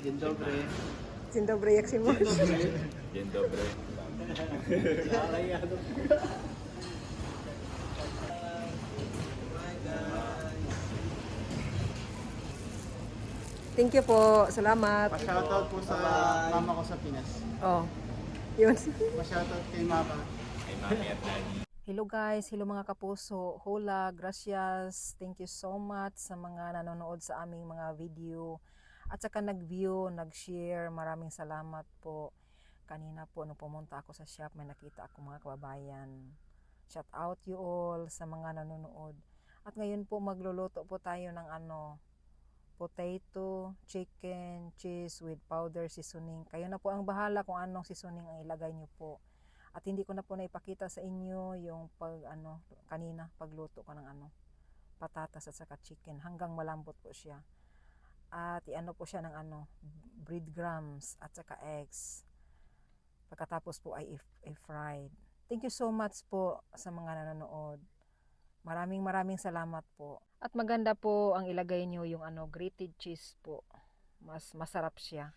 Dzień dobry. Dzień dobry, jak się masz? Dzień dobry. Thank you po. Salamat. Pa-shoutout po sa mama ko sa Pinas. Oh. Yun. Pa-shoutout kay mama. Kay Mami at Daddy. Hello guys, hello mga kapuso. Hola, gracias. Thank you so much sa mga nanonood sa aming mga video. At saka nag-view, nag-share. Maraming salamat po. Kanina po nung pumunta ako sa shop, may nakita ako mga kababayan. Shout out you all sa mga nanonood. At ngayon po magluluto po tayo ng potato, chicken, cheese with powder seasoning. Kayo na po ang bahala kung anong seasoning ang ilagay nyo po. At hindi ko na po naipakita sa inyo yung kanina pagluto ko ng patatas at saka chicken hanggang malambot po siya. At po siya ng breadcrumbs at saka eggs. Pagkatapos po ay i-fried. Thank you so much po sa mga nanonood. Maraming salamat po. At maganda po ang ilagay nyo yung grated cheese po. Mas masarap siya.